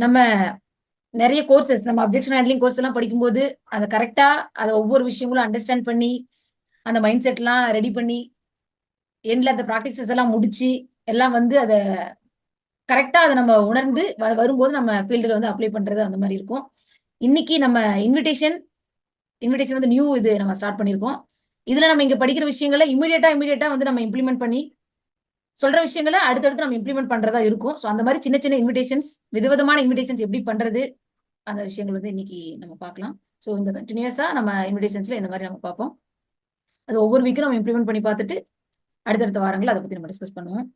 நம்ம நிறைய கோர்சஸ் நம்ம அப்ஜெக்ஷன் ஹேண்ட்லிங் கோர்ஸ் எல்லாம் படிக்கும்போது அதை கரெக்டா அதை ஒவ்வொரு விஷயங்களும் அண்டர்ஸ்டாண்ட் பண்ணி அந்த மைண்ட் செட் எல்லாம் ரெடி பண்ணி எண்ட்ல அந்த ப்ராக்டிசஸ் எல்லாம் முடிச்சு எல்லாம் வந்து அதை கரெக்டா அதை நம்ம உணர்ந்து வரும்போது நம்ம ஃபீல்டில் வந்து அப்ளை பண்றது அந்த மாதிரி இருக்கும். இன்னைக்கு நம்ம இன்விடேஷன் வந்து நியூ இது நம்ம ஸ்டார்ட் பண்ணியிருக்கோம். இதுல நம்ம இங்க படிக்கிற விஷயங்களை இமீடியட்டா வந்து நம்ம இம்ப்ளிமெண்ட் பண்ணி சொல்ற விஷயங்களை அடுத்தடுத்து நம்ம இம்ப்ளிமெண்ட் பண்றதா இருக்கும். ஸோ அந்த மாதிரி சின்ன சின்ன இன்விடேஷன்ஸ் விதவிதமான இன்விடேஷன்ஸ் எப்படி பண்றது அந்த விஷயங்கள் வந்து இன்னைக்கு நம்ம பார்க்கலாம். ஸோ இந்த கண்டினியூஸா நம்ம இன்விடேஷன்ஸ்ல இந்த மாதிரி நம்ம பார்ப்போம். அது ஒவ்வொரு வீக்கும் நம்ம இம்ப்ளிமெண்ட் பண்ணி பார்த்துட்டு அடுத்தடுத்த வாரங்கள் அதை பத்தி நம்ம டிஸ்கஸ் பண்ணுவோம்.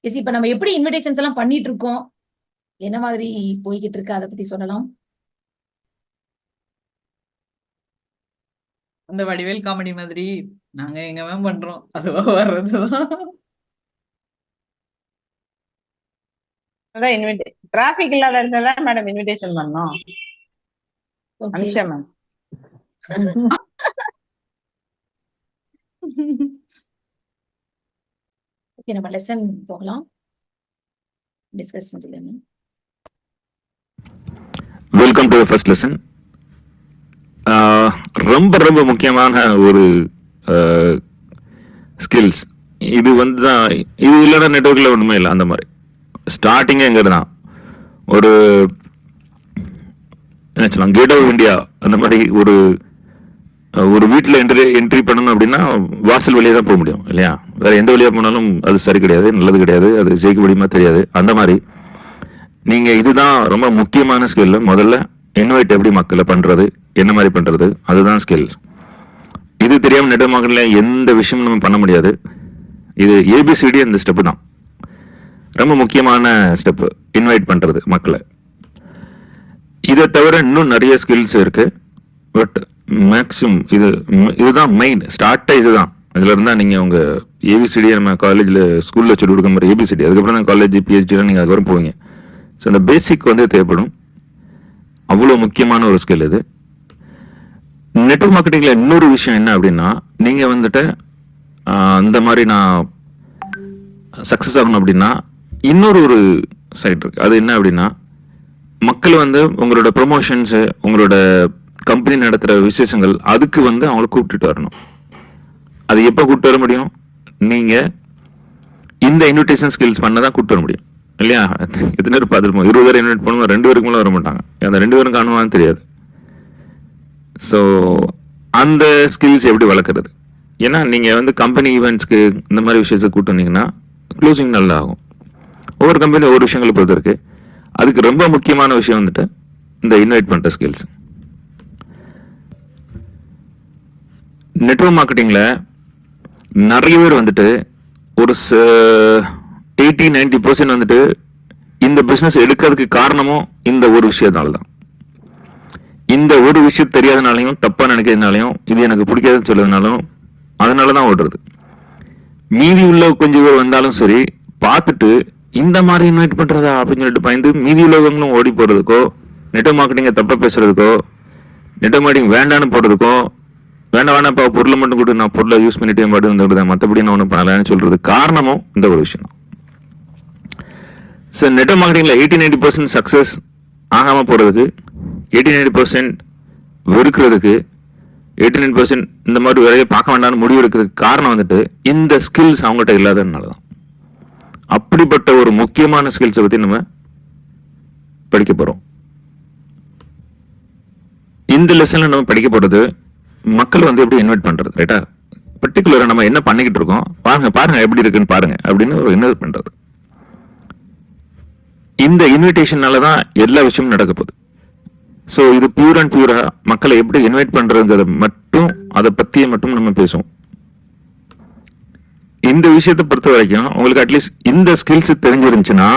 இப்ப நம்ம எப்படி இன்விடேஷன்ஸ் எல்லாம் பண்ணிட்டு இருக்கோம், என்ன மாதிரி போய்கிட்டு இருக்கு, அதை பத்தி சொல்லலாம். அந்த வடிவேல் காமெடி மாதிரி நாங்க எங்க மேம் பண்றோம், அதுவா வர்றதுதான். டிராபிக் இல்லாத இடத்துல மேடம் இன்விடேஷன் பண்ணோம். அனுஷா மேம் ஓகே, நம்ம லெசன் போகலாம். டிஸ்கஷன்ஸ் இல்லைங்க. Welcome to first lesson. ரொம்ப ரொம்ப முக்கியமான ஒரு ஸ்கில்ஸ் இது வந்து தான். இது இல்லைன்னா நெட்வொர்க்கில் ஒன்றுமே இல்லை. அந்த மாதிரி ஸ்டார்டிங்கே எங்கே தான் ஒரு என்ன சொல்லலாம், கேட் ஆஃப் இந்தியா அந்த மாதிரி ஒரு வீட்டில் என்ட்ரி பண்ணணும் அப்படின்னா வாசல் வழியாக தான் போக முடியும் இல்லையா? வேறு எந்த வழியாக போனாலும் அது சரி கிடையாது, நல்லது கிடையாது, அது ஜெயிக்க முடியுமா தெரியாது. அந்த மாதிரி நீங்கள் இதுதான் ரொம்ப முக்கியமான ஸ்கில். முதல்ல இன்வைட் எப்படி மக்களை பண்ணுறது, என்ன மாதிரி பண்ணுறது, அதுதான் ஸ்கில்ஸ். இது தெரியாமல் நெட்வொர்க் மார்க்கெட்டில் எந்த விஷயமும் நம்ம பண்ண முடியாது. இது ஏபிசிடி அந்த ஸ்டெப்பு தான் ரொம்ப முக்கியமான ஸ்டெப்பு, இன்வைட் பண்ணுறது மக்களை. இதை தவிர இன்னும் நிறைய ஸ்கில்ஸ் இருக்குது. பட் மேக்ஸிமம் இதுதான் மெயின் ஸ்டார்ட்டே. இதுதான் இதில் இருந்தால் நீங்கள் உங்கள் ஏபிசிடியை நம்ம காலேஜில் ஸ்கூலில் சொல்லி கொடுக்க மாதிரி ஏபிசிடி, அதுக்கப்புறம் தான் காலேஜ் பிஹெச்டிலாம் நீங்கள் அதுக்கப்புறம் போவீங்க. ஸோ அந்த பேசிக் வந்து தேவைப்படும். அவ்வளோ முக்கியமான ஒரு ஸ்கில் இது. நெட்வொர்க் மார்க்கெட்டிங்கில் இன்னொரு விஷயம் என்ன அப்படின்னா, நீங்கள் வந்துட்டு அந்த மாதிரி நான் சக்ஸஸ் ஆகணும் அப்படின்னா இன்னொரு ஒரு சைட் இருக்குது. அது என்ன அப்படின்னா, மக்கள் வந்து உங்களோட ப்ரொமோஷன்ஸு, உங்களோட கம்பெனி நடத்துகிற விசேஷங்கள், அதுக்கு வந்து அவங்கள கூப்பிட்டுட்டு வரணும். அது எப்போ கூப்பிட்டு வர முடியும்? நீங்கள் இந்த இன்விடேஷன் ஸ்கில்ஸ் பண்ண தான் கூப்பிட்டு வர முடியும் இல்லையா? எத்தனை பேர் பார்த்துருப்போம், 20 பேர் இன்வைட் பண்ணுவோம், 2 பேருக்கு மேலே வர மாட்டாங்க. அந்த 2 பேரும் காணுவான்னு தெரியாது. ஸோ அந்த ஸ்கில்ஸ் எப்படி வளர்க்குறது? ஏன்னா நீங்கள் வந்து கம்பெனி ஈவெண்ட்ஸ்க்கு இந்த மாதிரி விஷயத்தை கூப்பிட்டு வந்தீங்கன்னா க்ளோசிங் நல்லா ஆகும். ஒவ்வொரு கம்பெனி ஒவ்வொரு விஷயங்களை பொறுத்து இருக்கு. அதுக்கு ரொம்ப முக்கியமான விஷயம் வந்துட்டு இந்த இன்வைட் பண்ணுற ஸ்கில்ஸ். நெட்வொர்க் மார்க்கெட்டிங்கில் நிறைய பேர் வந்துட்டு ஒரு 80-90% வந்துட்டு இந்த பிஸ்னஸ் எடுக்கிறதுக்கு காரணமும் இந்த ஒரு விஷயத்தால தான். இந்த ஒரு விஷயம் தெரியாதனாலையும், தப்பாக நினைக்கிறதுனாலையும், இது எனக்கு பிடிக்காதுன்னு சொல்றதுனாலும், அதனால தான் ஓடுறது. மீதி உள்ள கொஞ்சம் பேர் வந்தாலும் சரி, பார்த்துட்டு இந்த மாதிரி இன்வைட் பண்ணுறதா அப்படின்னு சொல்லிட்டு பயந்து மீதி உள்ளவங்களும் ஓடி போகிறதுக்கோ, நெட்வொர்க் மார்க்கெட்டிங்கை தப்பாக பேசுறதுக்கோ, நெட்வொர்க் மார்க்கெட்டிங் வேண்டான்னு போடுறதுக்கோ, வேண்டாம்ப்பா பொருளை மட்டும் கூட நான் பொருளை யூஸ் பண்ணிட்டே பாட்டு வந்துவிடுதேன், மற்றபடி நான் ஒன்றும் பண்ணலான்னு சொல்றது காரணமும் இந்த ஒரு விஷயம். ஸோ நெட்வொர்க் மார்க்கெட்டிங்கில் 80-90% சக்ஸஸ் ஆகாமல் போகிறதுக்கு, 80-90% வெறுக்கிறதுக்கு, 80-90% இந்த மாதிரி வேலையை பார்க்க வேண்டாம்னு முடிவு எடுக்கிறதுக்கு காரணம் வந்துட்டு இந்த ஸ்கில்ஸ் அவங்ககிட்ட இல்லாததுனால தான். அப்படிப்பட்ட ஒரு முக்கியமான ஸ்கில்ஸை பற்றி நம்ம படிக்க போகிறோம். இந்த லெசனில் நம்ம படிக்க போகிறது மக்கள் வந்து எப்படி இன்வைட் பண்ணுறது, ரைட்டா? பர்டிகுலராக நம்ம என்ன பண்ணிக்கிட்டு இருக்கோம் பாருங்க எப்படி இருக்குன்னு பாருங்க அப்படின்னு ஒரு இன்வைட் பண்ணுறது. இந்த இன்விடேஷனால தான் எல்லா விஷயமும் நடக்க போகுது. ஸோ இது பியூர் அண்ட் பியூரா மக்களை எப்படி இன்வைட் பண்றதுங்கிறத மட்டும், அதை பற்றியே மட்டும் நம்ம பேசுவோம். இந்த விஷயத்தை பொறுத்த வரைக்கும் உங்களுக்கு அட்லீஸ்ட் இந்த ஸ்கில்ஸ் தெரிஞ்சிருந்துச்சுன்னா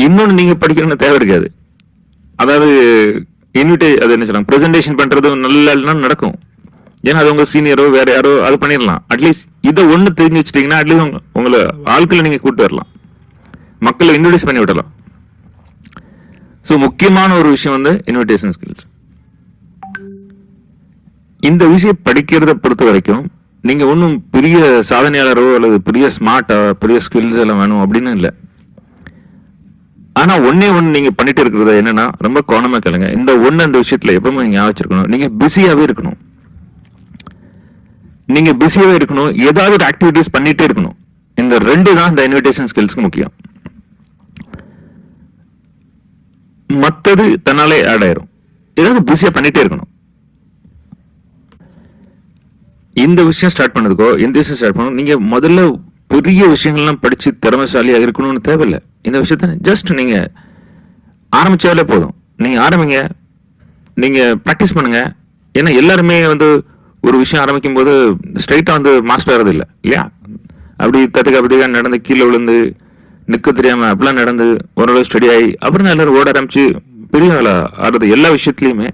இன்னொன்று நீங்க படிக்கணும்னு தேவை இருக்காது. அதாவது அது என்ன சொல்லலாம், ப்ரெசன்டேஷன் பண்றது நல்லா நடக்கும். ஏன்னா அது உங்க சீனியரோ வேற யாரோ அது பண்ணிடலாம். அட்லீஸ்ட் இதை ஒன்று தெரிஞ்சு வச்சுட்டீங்கன்னா அட்லீஸ்ட் உங்களை ஆட்களை நீங்க கூப்பிட்டு வரலாம், மக்களை இன்ட்ரோடியூஸ் பண்ணி விடலாம். ஸோ முக்கியமான ஒரு விஷயம் வந்து இன்விடேஷன் ஸ்கில்ஸ். இந்த விஷயம் படிக்கிறத பொறுத்த வரைக்கும் நீங்க ஒன்றும் பெரிய சாதனையாளரோ அல்லது பெரிய ஸ்மார்ட்டா பெரிய ஸ்கில்ஸ் எல்லாம் வேணும் அப்படின்னு இல்லை. ஆனா ஒண்ணே ஒண்ணு நீங்க பண்ணிட்டு இருக்கிறது என்னன்னா, ரொம்ப கவனமா கேளுங்க. இந்த விஷயத்துல எப்பவுமே நீங்க ஞாபகம் வச்சிருக்கணும். நீங்க பிஸியாவே இருக்கணும். நீங்க பிஸியாவே இருக்கணும். ஏதாவது ஒரு ஆக்டிவிட்டிஸ் பண்ணிட்டே இருக்கணும். இந்த 2 தான் இந்த இன்விடேஷன் ஸ்கில்ஸ்க்கு முக்கியம். மத்தது தன்னாலே ஆட் ஆயிரும். ஏதாவது பிஸியா பண்ணிட்டே இருக்கணும். இந்த விஷயம் ஸ்டார்ட் பண்ணதுக்கோ, இந்த விஷயம் ஸ்டார்ட் பண்ணணும், நீங்க முதல்ல பெரிய விஷயங்கள்லாம் படிச்சு திறமைசாலியா இருக்கணும்னு தேவையில்லை. இந்த விஷயத்த ஜஸ்ட் நீங்க ஆரம்பிச்சாலே போதும். நீங்க ஆரம்பிங்க, நீங்க ப்ராக்டிஸ் பண்ணுங்க. ஏன்னா எல்லாருமே ஒரு விஷயம் ஆரம்பிக்கும் போது ஸ்ட்ரைட்டா மாஸ்டர் ஆகிறது இல்லை இல்லையா? அப்படி தத்துக்கா நடந்து கீழே விழுந்து நிற்க தெரியாம அப்படிலாம் நடந்து ஓரளவு ஸ்டடி ஆகி அப்புறம் தான் எல்லாரும் ஓட ஆரம்பிச்சு பெரிய வேலை ஆடுறது. எல்லா விஷயத்துலையுமே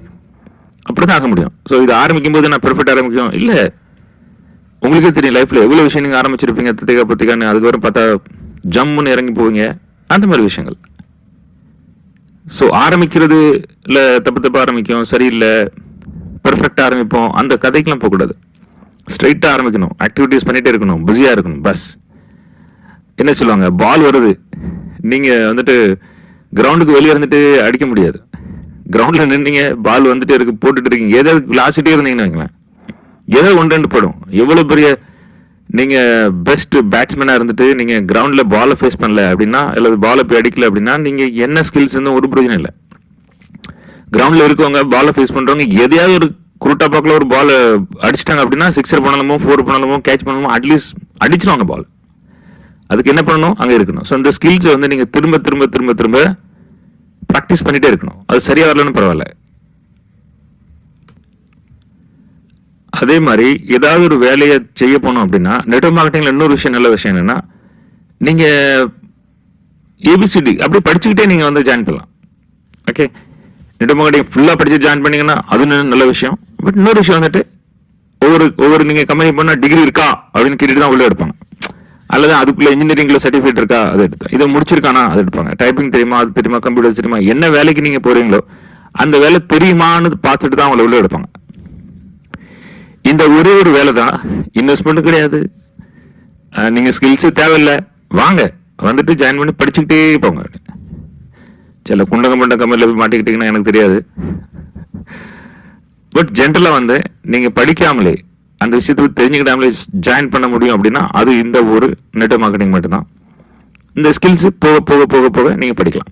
அப்படிதான் ஆக முடியும். ஸோ இது ஆரம்பிக்கும் போது நான் பெர்ஃபெக்ட் ஆரம்பிக்கும் இல்லை. உங்களுக்கே தெரியும் லைஃப்ல எவ்வளவு விஷயம் நீங்க ஆரம்பிச்சிருப்பீங்க பத்திக்கான்னு, அதுக்கப்புறம் பார்த்தா ஜம்முன்னு இறங்கி போவீங்க. அந்த மாதிரி விஷயங்கள். ஸோ ஆரம்பிக்கிறது இல்லை தப்பு ஆரம்பிக்கும், சரியில்லை, பெர்ஃபெக்டா ஆரம்பிப்போம், அந்த கதைக்கெல்லாம் போகக்கூடாது. ஸ்ட்ரைட்டா ஆரம்பிக்கணும், ஆக்டிவிட்டிஸ் பண்ணிட்டே இருக்கணும், பிஸியா இருக்கணும். பஸ் என்ன சொல்லுவாங்க, பால் வருது, நீங்க கிரவுண்டுக்கு வெளியே இருந்துட்டு அடிக்க முடியாது. கிரவுண்ட்ல நின்னீங்க, பால் இருக்கு, போட்டுட்டு இருக்கீங்க, ஏதாவது விளாசிட்டே இருந்தீங்கன்னு வைங்களேன், ஏதோ 1-2 படும். எவ்வளவு பெரிய நீங்க பெஸ்ட் பேட்ஸ்மேனா இருந்துட்டு நீங்க கிரவுண்ட்ல பாலை ஃபேஸ் பண்ணல அப்படின்னா, அல்லது பாலை போய் அடிக்கல அப்படின்னா, நீங்க என்ன ஸ்கில்ஸ் ஒரு பிரயோஜனம் இல்லை. கிரவுண்ட்ல இருக்கவங்க பாலை ஃபேஸ் பண்றவங்க எதையாவது ஒரு குருட்டா பாக்கல ஒரு பால் அடிச்சிட்டாங்க அப்படின்னா, 6 பண்ணணுமோ 4 பண்ணணுமோ கேட்ச் பண்ணணுமோ அட்லீஸ்ட் அடிச்சிருவாங்க பால். அதுக்கு என்ன பண்ணணும், அங்க இருக்கணும். ஸோ இந்த ஸ்கில்ஸை நீங்க திரும்ப திரும்ப திரும்ப திரும்ப ப்ராக்டிஸ் பண்ணிட்டே இருக்கணும். அது சரியா வரலன்னு பரவாயில்ல. அதே மாதிரி ஏதாவது ஒரு வேலையை செய்ய போனோம் அப்படின்னா, நெட்வொர்க் மார்க்கெட்டிங்ல இன்னொரு விஷயம், நல்ல விஷயம் என்னன்னா, நீங்க ஏபிசிடி அப்படி படிச்சுக்கிட்டே நீங்க ஜாயின் பண்ணலாம். ஓகே, நெட்வொர்க் மார்க்கெட்டிங் ஃபுல்லா படிச்சு ஜாயின் பண்ணீங்கன்னா அது நல்ல விஷயம். பட் இன்னொரு விஷயம் ஒவ்வொரு நீங்க கம்பெனி பண்ணா டிகிரி இருக்கா அப்படின்னு கேட்டுட்டு தான் உள்ள எடுப்பாங்க. அல்லது அதுக்குள்ள இன்ஜினியரிங்ல சர்டிஃபிகேட் இருக்கா, அதை எடுத்தா, இதை முடிச்சிருக்கானா அதை எடுப்பாங்க. டைப்பிங் தெரியுமா, அது தெரியுமா, கம்ப்யூட்டர் தெரியுமா, என்ன வேலைக்கு நீங்க போறீங்களோ அந்த வேலை தெரியுமான்னு பார்த்துட்டு தான் அவங்களை உள்ள எடுப்பாங்க. இந்த ஒரே ஒரு வேலை தான், இன்வெஸ்ட்மெண்ட் கிடையாது, நீங்க ஸ்கில்ஸ் தேவையில்லை, வாங்க ஜாயின் பண்ணி படிச்சுக்கிட்டே போங்க. சில குண்டகம் பண்ண கம்பெனில போய் மாட்டிக்கிட்டீங்கன்னா எனக்கு தெரியாது. பட் ஜென்ரலா நீங்க படிக்காமலே அந்த விஷயத்தை தெரிஞ்சுக்கிட்டாமலே ஜாயின் பண்ண முடியும் அப்படின்னா அது இந்த ஒரு நெட்வொர்க் மார்க்கெட்டிங் மட்டும்தான். இந்த ஸ்கில்ஸ் போக போக போக போக நீங்க படிக்கலாம்.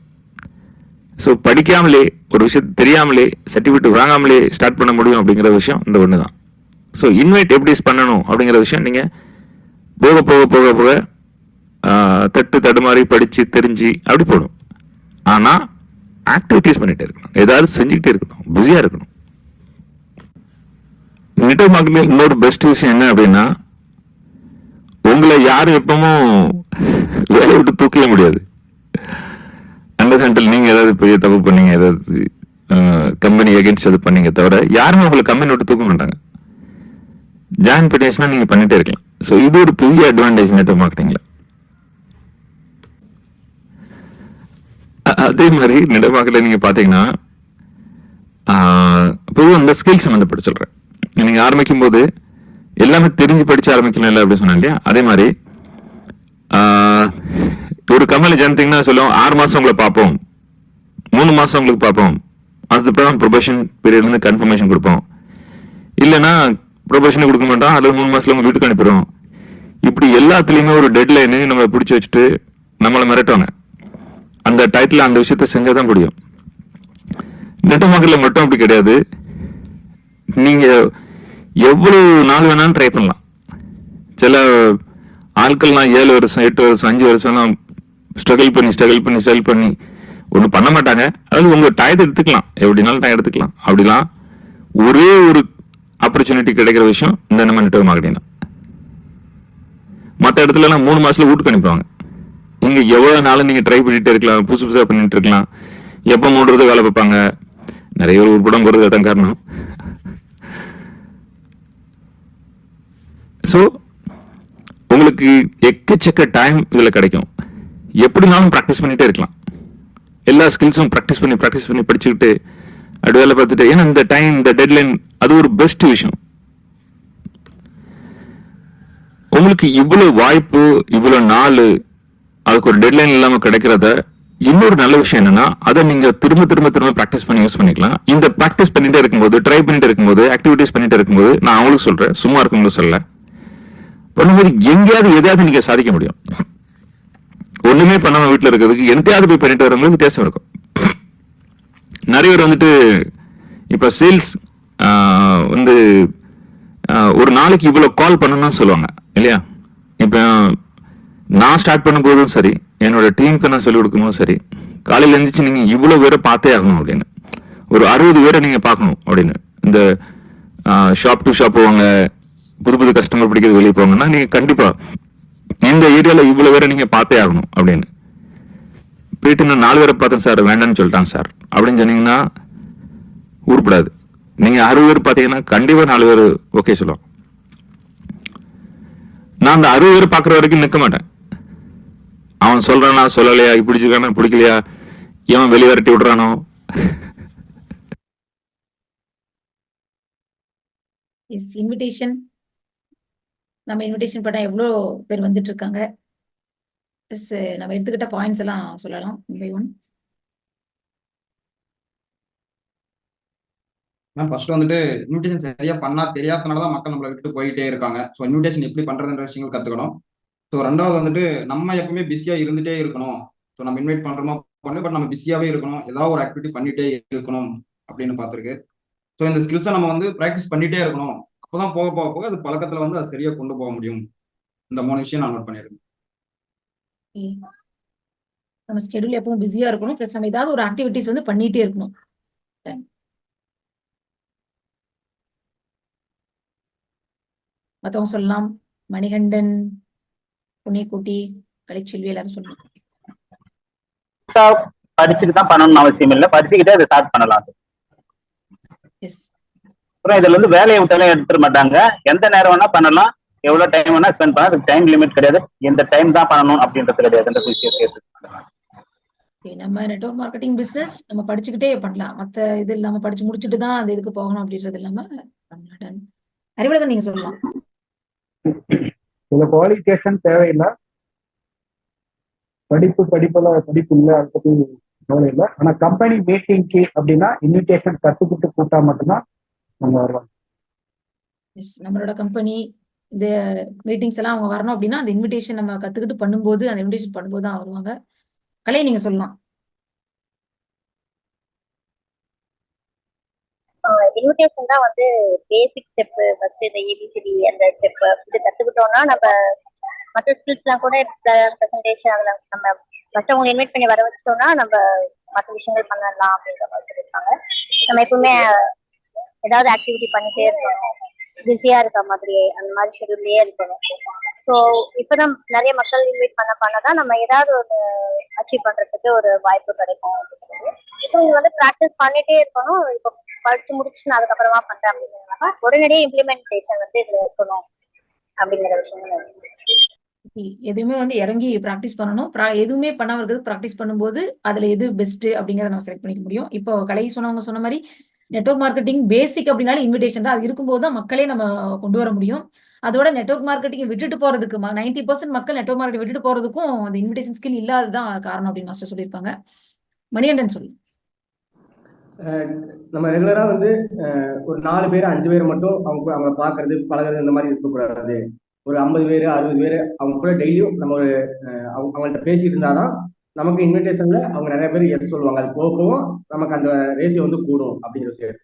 ஸோ படிக்காமலே ஒரு விஷயத்தை தெரியாமலே சர்டிஃபிகேட் வாங்காமலே ஸ்டார்ட் பண்ண முடியும் அப்படிங்கிற விஷயம் இந்த ஒன்று தான். ஸோ இன்வைட் எப்படி பண்ணணும் அப்படிங்கிற விஷயம் நீங்க போக போக போக போக தடுமாறி படிச்சு தெரிஞ்சு அப்படி போடும். ஆனா ஆக்டிவிட்டிஸ் பண்ணிட்டே இருக்கணும், ஏதாவது செஞ்சுக்கிட்டே இருக்கணும், பிஸியா இருக்கணும். நெட்வொர்க் மார்க்கெட்டிங் இன்னொரு பெஸ்ட் விஷயம் என்ன அப்படின்னா, உங்களை யாரும் எப்பவும் வேலையை விட்டு தூக்கவே முடியாது. அண்டர்ஸ்டாண்டில் நீங்க ஏதாவது பெரிய தப்பு பண்ணீங்க, ஏதாவது கம்பெனி அகேன்ஸ்ட் அது பண்ணீங்க தவிர யாருமே உங்களை கம்பெனி விட்டு தூக்க மாட்டாங்க. ஜாயின் பண்ணியாச்சுன்னா நீங்க பண்ணிட்டே இருக்கலாம். ஸோ இது ஒரு பெரிய அட்வான்டேஜ் நெட்வொர்க் மார்க்கெட்டிங்ல. அதே மாதிரி நெட்வொர்க் மார்க்கெட்டிங்ல நீங்க பாத்தீங்கன்னா பொதுவாக இந்த ஸ்கில்ஸ் சம்மந்தப்பட்டு சொல்றேன். நீங்க ஆரம்பிக்கும் போது எல்லாமே தெரிஞ்சு படிச்சு ஆரம்பிக்கணும் இல்லை அப்படின்னு சொன்னா இல்லையா? அதே மாதிரி ஒரு கம்பெனி ஜாயினிங்கன்னா சொல்லுவோம் 6 மாசம் உங்களை பார்ப்போம், 3 மாசம் உங்களுக்கு பார்ப்போம், அதுக்கப்புறம் ப்ரொபேஷன் பீரியட்ல கன்ஃபர்மேஷன் கொடுப்போம், இல்லைன்னா ப்ரொபேஷன் கொடுக்க மாட்டோம், அல்லது 3 மாசத்துல உங்க வீட்டுக்கு அனுப்பிடுவோம். இப்படி எல்லாத்துலயுமே ஒரு டெட்லைனு நம்ம பிடிச்சி வச்சுட்டு நம்மளை மிரட்டுவாங்க. அந்த டைட்டில் அந்த விஷயத்த செஞ்சாதான் முடியும். நெட்வொர்க் மார்க்கெட்டிங்ல மட்டும் அப்படி கிடையாது. நீங்க எவ்வளவு நாள் வேணாலும் ட்ரை பண்ணலாம். சில ஆட்கள்லாம் 7 வருஷம் 8 வருஷம் 5 வருஷம்லாம் ஸ்ட்ரகிள் பண்ணி ஒன்றும் பண்ண மாட்டாங்க. அதாவது உங்க டயத்தை எடுத்துக்கலாம், எப்படினாலும் டயம் எடுத்துக்கலாம். அப்படிலாம் ஒரே ஒரு ஆப்பர்ச்சுனிட்டி கிடைக்கிற விஷயம் இந்த நம்ம நெட்வொர்க் மார்க்கெட்டிங் தான். மற்ற இடத்துல எல்லாம் 3 மாசத்துல வீட்டுக்கு அனுப்புவாங்க. இங்க எவ்வளவு நாளும் நீங்க ட்ரை பண்ணிட்டே இருக்கலாம், புதுசு புதுசா பண்ணிட்டு இருக்கலாம், எப்ப மூடுறது வேலை பார்ப்பாங்க. நிறைய பேர் உருப்படம் போறது அதான் காரணம். ஸோ உங்களுக்கு எக்கச்சக்க டைம் இதுல கிடைக்கும். எப்படினாலும் ப்ராக்டிஸ் பண்ணிட்டே இருக்கலாம். எல்லா ஸ்கில்ஸும் ப்ராக்டிஸ் பண்ணி படிச்சுக்கிட்டு அப்படி வேலை பார்த்துட்டு, ஏன்னா இந்த டைம் இந்த டெட்லைன் அது ஒரு பெஸ்ட் விஷயம். உங்களுக்கு இவ்வளவு வாய்ப்பு, இவ்வளவு நாள், அதுக்கு ஒரு டெட்லைன் இல்லாம கிடைக்கிறத இன்னொரு நல்ல விஷயம் என்னன்னா, அதை நீங்க திரும்ப திரும்ப திரும்ப ப்ராக்டிஸ் பண்ணி யூஸ் பண்ணிக்கலாம். இந்த ப்ராக்டிஸ் பண்ணிட்டே இருக்கும்போது, ட்ரை பண்ணிட்டு இருக்கும்போது, ஆக்டிவிட்டிஸ் பண்ணிட்டு இருக்கும்போது, நான் அவங்களுக்கு சொல்றேன், சும்மா இருக்கும்போது சொல்ல பண்ணும்போது எங்கேயாவது எதையாவது நீங்க சாதிக்க முடியும். ஒண்ணுமே பண்ணாம வீட்டுல இருக்கிறதுக்கு எந்தையாவது போய் பண்ணிட்டு வரவங்களுக்கு வித்தியாசம் இருக்கும். நிறைய பேர் வந்துட்டு இப்ப சேல்ஸ் வந்து ஒரு நாளைக்கு இவ்வளவு கால் பண்ணணும்னு சொல்லுவாங்க இல்லையா? இப்ப நான் ஸ்டார்ட் பண்ணும்போதும் சரி, என்னோட டீமுக்கு நான் சொல்லிக் கொடுக்கும்போதும் சரி, காலையில எழுந்திரிச்சு நீங்க இவ்வளவு பேரை பார்த்தே ஆகணும் அப்படின்னு, ஒரு 60 பேரை நீங்க பார்க்கணும் அப்படின்னு. இந்த ஷாப் டு ஷாப் போவாங்க, புது புது கஸ்டமர் பிடிக்கிறது வெளியே போவாங்கன்னா நீங்க கண்டிப்பா இந்த ஏரியால இவ்வளவு பேரை நீங்க பார்த்தே ஆகணும் அப்படின்னு. போயிட்டு நான் 4 பேரை பார்த்தேன் சார், வேண்டாம்னு சொல்லிட்டாங்க சார் அப்படின்னு சொன்னீங்கன்னா உருப்படாது. நீங்க 60 பேர் பார்த்தீங்கன்னா கண்டிப்பா 4 பேர் ஓகே சொல்லுவாங்க. நான் அந்த 60 பேர் பார்க்குற வரைக்கும் நிற்க மாட்டேன். அவன் சொல்றானா சொல்லலையா, பிடிச்சிருக்கானா பிடிக்கலையா, இவன் வெளியே விரட்டி விடுறானோ. இன்விடேஷன் நம்ம இன்விடேஷன் பண்ணா எவ்வளோ பேர் வந்துட்டு இருக்காங்க. நம்ம எடுத்துக்கிட்ட பாயிண்ட்ஸ் எல்லாம் சொல்லலாம் ஒன் பை ஒன். ஃபர்ஸ்ட் வந்துட்டு இன்விடேஷன் சரியா பண்ணா தெரியாதனாலதான் மக்கள் நம்மளை விட்டு போயிட்டே இருக்காங்க. ஸோ இன்விடேஷன் எப்படி பண்றதுன்ற விஷயங்கள் கத்துக்கணும். ஸோ ரெண்டாவது வந்துட்டு நம்ம எப்பவுமே பிஸியா இருந்துட்டே இருக்கணும். ஸோ நம்ம இன்வைட் பண்றோமோ பண்ணு, பட் நம்ம பிஸியாவே இருக்கணும், ஏதாவது ஒரு ஆக்டிவிட்டி பண்ணிட்டே இருக்கணும் அப்படின்னு பார்த்துருக்கு. ஸோ இந்த ஸ்கில்ஸை நம்ம வந்து ப்ராக்டிஸ் பண்ணிட்டே இருக்கணும். அப்போதான் போக போக போக அது பழக்கத்துல வந்து அது சரியா கொண்டு போக முடியும். இந்த 3 விஷயம் நான் நோட் பண்ணியிருக்கேன். நம்ம ஸ்கெடியூல் எப்பவும் பிஸியா இருக்கணும், ப்ளஸ் நம்ம ஏதாவது ஒரு ஆக்டிவிட்டிஸ் வந்து பண்ணிட்டே இருக்கணும். மற்றவங்க சொல்லலாம். மணிகண்டன், புண்ணியக்குட்டி, கலைச்செல்வி எல்லாரும் சொல்லலாம். படிச்சுட்டு தான் பண்ணணும்னு அவசியம் இல்லை, படிச்சுக்கிட்டே அதை ஸ்டார்ட் பண்ணலாம். எஸ், அப்புறம் இதுல இருந்து வேலையை விட்டாலும் எடுத்துட மாட்டாங்க. எந்த நேரம் வேணா பண்ணலாம், எவ்வளவு டைம் வேணா ஸ்பெண்ட் பண்ணலாம். அதுக்கு டைம் லிமிட் கிடையாது, எந்த டைம் தான் பண்ணணும் அப்படின்றது கிடையாது. நம்ம நெட்வொர்க் மார்க்கெட்டிங் பிசினஸ் நம்ம படிச்சுக்கிட்டே பண்ணலாம். மற்ற இது இல்லாம படிச்சு முடிச்சுட்டு தான் அந்த இதுக்கு போகணும் அப்படின்றது இல்லாம பண்ணலாம். அறிவுலகம் நீங்க சொல்லலாம். இதுல குவாலிஃபிகேஷன் தேவையில்லை, படிப்பு இல்லை, அதை பத்தி கவலை இல்லை. ஆனா கம்பெனி மீட்டிங்க்கு அப்படின்னா இன்விடேஷன் கத்துக்கிட்டு கூட்டா மட்டும்தான் நம்ம வருவாங்க. நம்மளோட கம்பெனி இந்த மீட்டிங்ஸ் எல்லாம் அவங்க வரணும் அப்படின்னா அந்த இன்விடேஷன் நம்ம கத்துக்கிட்டு பண்ணும்போது, அந்த இன்விடேஷன் பண்ணும்போது தான் வருவாங்க. கலை நீங்க சொல்லலாம். இன்விடேஷன் தான் வந்து பேசிக் ஸ்டெப். ஃபர்ஸ்ட் இந்த ஏபிசிடி அந்த ஸ்டெப் இது கத்துக்கிட்டோம்னா நம்ம மற்ற ஸ்கில்ஸ்லாம் கூட ப்ரெசன்டேஷன் அதில் நம்ம ஃபர்ஸ்ட் அவங்க இன்வைட் பண்ணி வர வச்சிட்டோம்னா நம்ம மற்ற விஷயங்கள் பண்ணலாம் அப்படின்ற மாதிரி சொல்லியிருக்காங்க. நம்ம எப்பவுமே ஏதாவது ஆக்டிவிட்டி பண்ணிட்டே இருக்கணும், பிஸியா இருக்க மாதிரி அந்த மாதிரி ஷெடியூல்லையே இருக்கணும். ஸோ இப்போதான் நிறைய மக்கள் இன்வைட் பண்ணதான் நம்ம ஏதாவது ஒரு அச்சீவ் பண்றதுக்கு ஒரு வாய்ப்பு கிடைக்கும் அப்படின்னு சொல்லி. ஸோ இது வந்து ப்ராக்டிஸ் பண்ணிட்டே இருக்கணும். இப்போ படிச்சு முடிச்சு நான் அதுக்கப்புறமா பண்றேன் அப்படிங்கிறதுனால உடனடியே இம்ப்ளிமெண்டேஷன் வந்து இதுல இருக்கணும் அப்படிங்கிற விஷயங்கள். எதுவுமே வந்து இறங்கி ப்ராக்டிஸ் பண்ணணும். எதுவுமே பண்ணாம இருக்கிறது ப்ராக்டிஸ் பண்ணும்போது அதுல எது பெஸ்ட் அப்படிங்கறத நம்ம செலக்ட் பண்ணிக்க முடியும். இப்போ கலை சொன்னவங்க சொன்ன மாதிரி நெட்வொர்க் மார்க்கெட்டிங் பேசிக் அப்படின்னாலும் இன்விடேஷன் தான். அது இருக்கும்போது தான் மக்களே நம்ம கொண்டு வர முடியும். அதோட நெட்வொர்க் மார்க்கெட்டிங் விட்டுட்டு போறதுக்கு 90% மக்கள் நெட்வொர்க் மார்க்கெட்டிங் விட்டுட்டு போறதுக்கும் அந்த இன்விடேஷன் ஸ்கில் இல்லாததான் காரணம் அப்படின்னு மாஸ்டர் சொல்லியிருப்பாங்க. மணிகண்டன் சொல்லு. நம்ம ரெகுலரா வந்து ஒரு 4 பேர் 5 பேர் மட்டும் அவங்க பாக்குறது பழகிறது இந்த மாதிரி இருக்கக்கூடாது. ஒரு 50 பேர் 60 பேர் அவங்க கூட டெய்லியும் நம்ம ஒரு அவங்கள்ட்ட பேசிட்டு இருந்தாதான் நமக்கு இன்விடேஷன்ல அவங்க நிறைய பேர் எஸ் சொல்லுவாங்க. அது போகவும் நமக்கு அந்த ரேஷியோ வந்து கூடும் அப்படிங்கிற விஷயம்.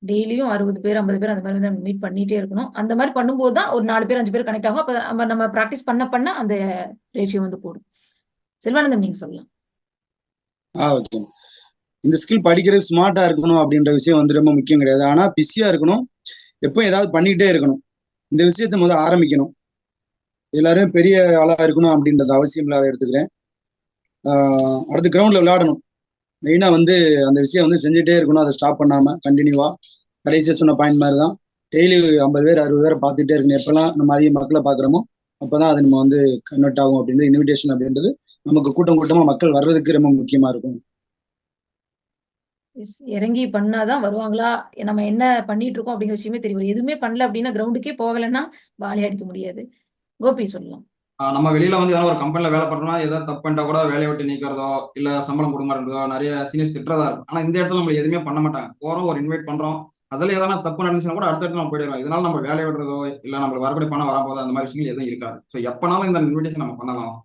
டெய்லியும் 60 பேர் 50 பேர் அந்த மாதிரி வந்து மீட் பண்ணிட்டே இருக்கணும். அந்த மாதிரி பண்ணும்போது தான் ஒரு 4 பேர் 5 பேர் கனெக்ட் ஆகும். அப்ப நம்ம ப்ராக்டிஸ் பண்ண அந்த ரேஷியோ வந்து கூடும். செல்வானந்தம் நீங்க சொல்லலாம். ஓகே. இந்த ஸ்கில் படிக்கிறது ஸ்மார்ட்டா இருக்கணும் அப்படின்ற விஷயம் வந்து ரொம்ப முக்கியம் கிடையாது. ஆனா பிஸியா இருக்கணும், எப்போ ஏதாவது பண்ணிக்கிட்டே இருக்கணும். இந்த விஷயத்த முதல்ல ஆரம்பிக்கணும். எல்லாரும் பெரிய ஆளா இருக்கணும் அப்படின்றது அவசியம் இல்லாத எடுத்துக்கிறேன். அடுத்து கிரவுண்ட்ல விளையாடணும். மெயினா வந்து அந்த விஷயம் வந்து செஞ்சுட்டே இருக்கணும், அதை ஸ்டாப் பண்ணாம கண்டினியூவா. கடைசியா சொன்ன பாயிண்ட் மாதிரி தான், டெய்லி 50 பேர் 60 பேரை பார்த்துட்டே இருக்கணும். எப்பெல்லாம் நம்ம அதிக மக்களை பாக்குறோமோ அப்பதான் அது நம்ம வந்து கன்வெர்ட் ஆகும். அப்படின்றது இன்விடேஷன் அப்படின்றது நமக்கு கூட்டமா மக்கள் வர்றதுக்கு ரொம்ப முக்கியமா இருக்கும். இறங்கி பண்ணாதான் வருவாங்களா, நம்ம என்ன பண்ணிட்டு இருக்கோம் அப்படிங்கிற விஷயமே தெரியும். எதுவுமே பண்ணல அப்படின்னா கிரவுண்டுக்கே போகலைன்னா வாழை அடிக்க முடியாது. கோபி சொல்லலாம். நம்ம வெளியில வந்து ஏதாவது ஒரு கம்பெனில வேலை பண்றோம்னா ஏதாவது தப்பு பண்ணிட்டா கூட வேலையை விட்டு நீக்கிறதோ இல்ல சம்பளம் கொடுக்க மாட்டேன்றதோ நிறைய சீனியர்ஸ் திட்டுறதா இருக்கும். ஆனா இந்த இடத்துல நம்ம எதுவுமே பண்ண மாட்டாங்க. போறோம், ஒரு இன்வைட் பண்றோம், அதுல எதனா தப்பு நடந்துச்சுன்னா கூட அடுத்த இடத்துல நம்ம போயிடுவோம். இதனால நம்ம வேலையை விடுறதோ இல்ல நம்மளுக்கு வரக்கூடிய பணம் வரும்போது அந்த மாதிரி விஷயங்கள் எதுவும் இருக்காது. ஸோ எப்பனாலும் இந்த இன்விடேஷன் நம்ம பண்ணலாம்.